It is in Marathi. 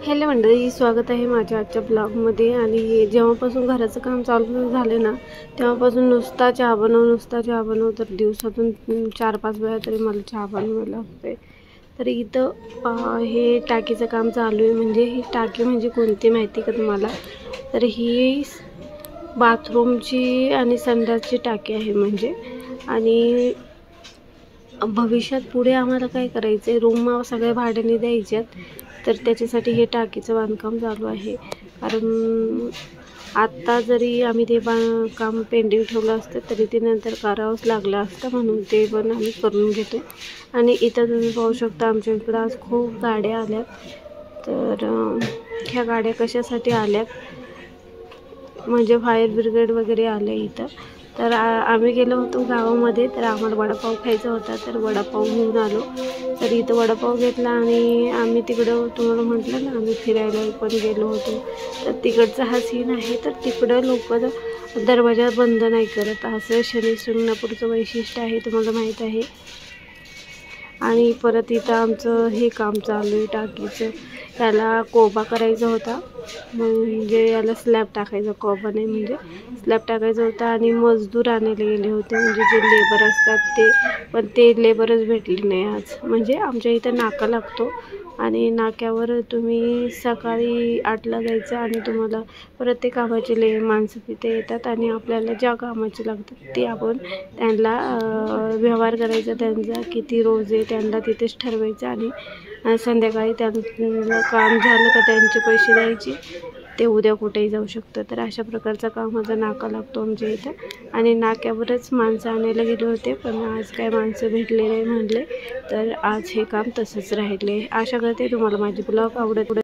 हॅलो मंडळी, स्वागत आहे माझ्या आजच्या ब्लॉगमध्ये। आणि जेव्हापासून घराचं काम चालू झालं ना, तेव्हापासून नुसता चहा बनव तर दिवसातून 4-5 वेळा तरी मला चहा बनवायला लागते। तर इथं हे टाकीचं काम चालू आहे। म्हणजे ही टाकी म्हणजे कोणती माहिती का तुम्हाला? तर ही बाथरूमची आणि संडासची टाकी आहे म्हणजे। आणि भविष्यात पुढे आम्हाला काय करायचं आहे, रूम सगळ्या भाड्याने द्यायच्यात, तर त्याच्यासाठी हे टाकीचं बांधकाम चालू आहे। कारण आत्ता जरी आम्ही ते काम पेंडिंग ठेवलं असतं तरी ते नंतर करावंच लागलं असतं, म्हणून ते पण आम्ही करून घेतो। आणि इथं तुम्ही पाहू शकता आमच्या इकडं आज खूप गाड्या आल्यात। तर ह्या गाड्या कशासाठी आल्यात म्हणजे फायर ब्रिगेड वगैरे आले इथं। तर आम्ही गेलो होतो गावामध्ये, तर आम्हाला वडापाव खायचा होता, तर वडापाव घेऊन आलो। तर इथं वडापाव घेतला आणि आम्ही तिकडं तुम्हाला म्हटलं ना आम्ही फिरायला पण गेलो होतो। तर तिकडचा हा सीन आहे। तर तिकडं लोक दरवाजा बंद नाही करत, असं शनी शिंगणापूरचं वैशिष्ट्य आहे, तुम्हाला माहीत आहे। आणि परत इथं आमचं हे काम चालू आहे टाकीचं। याला कोबा करायचा होता, म्हणजे याला स्लॅब टाकायचा, कोबा नाही म्हणजे स्लॅब टाकायचा होता। आणि मजदूर आणायला गेले होते, म्हणजे जे लेबर असतात ते, पण ते लेबरच भेटले नाही आज। म्हणजे आमच्या इथं नाका लागतो आणि नाक्यावर तुम्ही सकाळी 8ला जायचं आणि तुम्हाला प्रत्येक कामाचे माणसं तिथे येतात आणि आपल्याला ज्या कामाचे लागतात ते आपण त्यांना व्यवहार करायचा, त्यांचा किती रोज आहे त्यांना तिथेच ठरवायचं आणि संध्याकाळी त्यांना काम झालं का त्यांचे पैसे द्यायचे, ते उद्या कुठेही जाऊ शकतं। तर अशा प्रकारचा कामाचा नाका लागतो आमच्या इथं। आणि नाक्यावरच माणसं आणायला गेले होते, पण आज काय माणसं भेटले नाही म्हणले, तर आज हे काम तसंच राहिले। आशा करते तुम्हाला माझे ब्लॉग आवडत